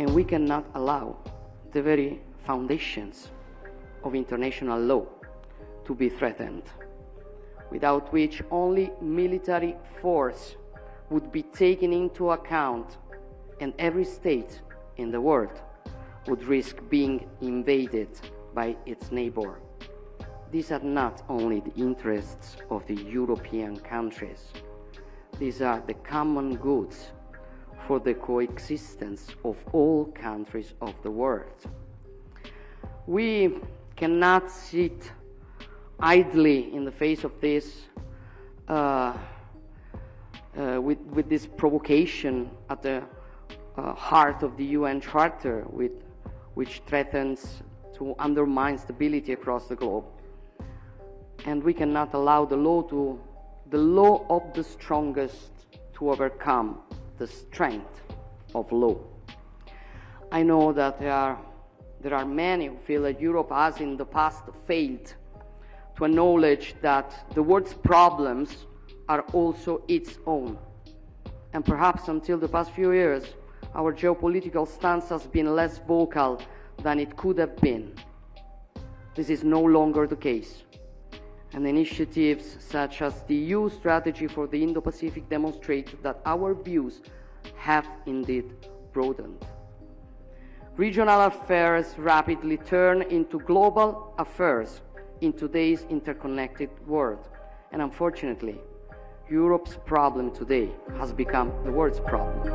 And we cannot allow the very foundations of international law to be threatened, without which only military force would be taken into account, and every state in the world would risk being invaded by its neighbor. These are not only the interests of the European countries, these are the common goods for the coexistence of all countries of the world. We cannot sit idly in the face of this with this provocation at the heart of the UN Charter, which threatens to undermine stability across the globe. And we cannot allow the law of the strongest to overcome the strength of law. I know that there are many who feel that Europe has in the past failed to acknowledge that the world's problems are also its own. And perhaps until the past few years, our geopolitical stance has been less vocal than it could have been. This is no longer the case. And initiatives such as the EU strategy for the Indo-Pacific demonstrate that our views have indeed broadened. Regional affairs rapidly turn into global affairs in today's interconnected world. And unfortunately, Europe's problem today has become the world's problem.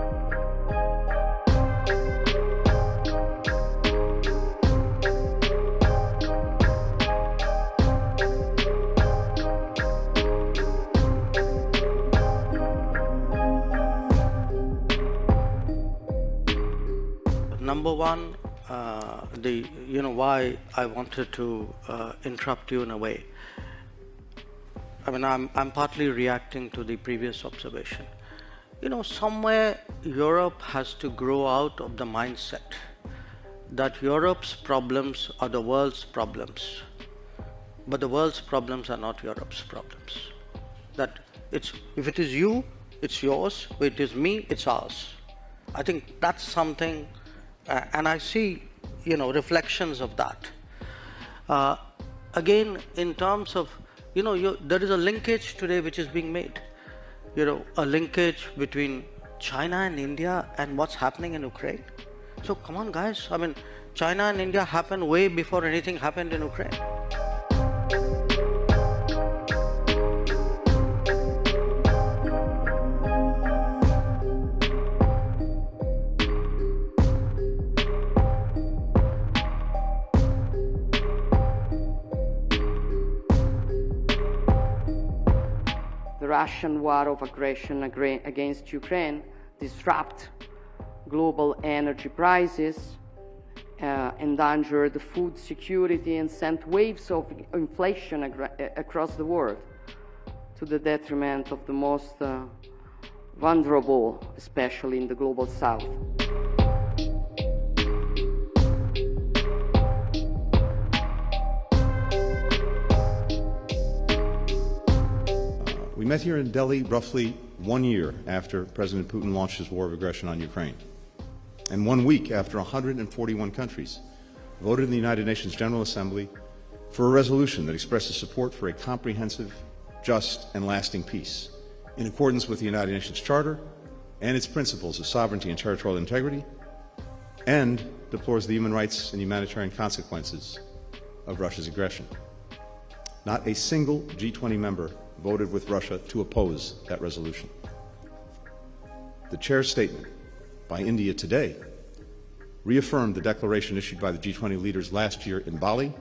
Number one, why I wanted to interrupt you in a way. I mean, I'm partly reacting to the previous observation. Somewhere Europe has to grow out of the mindset that Europe's problems are the world's problems, but the world's problems are not Europe's problems. That if it is you, it's yours. If it is me, it's ours. I think that's something. And I see, reflections of that. Again, in terms of, there is a linkage today which is being made. A linkage between China and India and what's happening in Ukraine. So come on, guys. I mean, China and India happened way before anything happened in Ukraine. The Russian war of aggression against Ukraine disrupt global energy prices, endangered food security, and sent waves of inflation across the world to the detriment of the most vulnerable, especially in the global south. We met here in Delhi roughly 1 year after President Putin launched his war of aggression on Ukraine, and 1 week after 141 countries voted in the United Nations General Assembly for a resolution that expresses support for a comprehensive, just, and lasting peace, in accordance with the United Nations Charter and its principles of sovereignty and territorial integrity, and deplores the human rights and humanitarian consequences of Russia's aggression. Not a single G20 member voted with Russia to oppose that resolution. The Chair's statement by India today reaffirmed the declaration issued by the G20 leaders last year in Bali,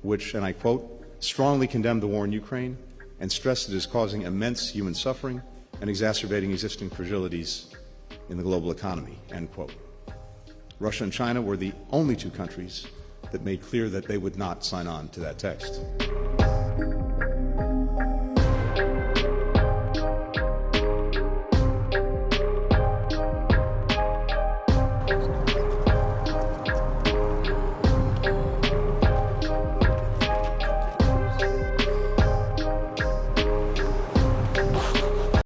which, and I quote, strongly condemned the war in Ukraine and stressed it is causing immense human suffering and exacerbating existing fragilities in the global economy, end quote. Russia and China were the only two countries that made clear that they would not sign on to that text.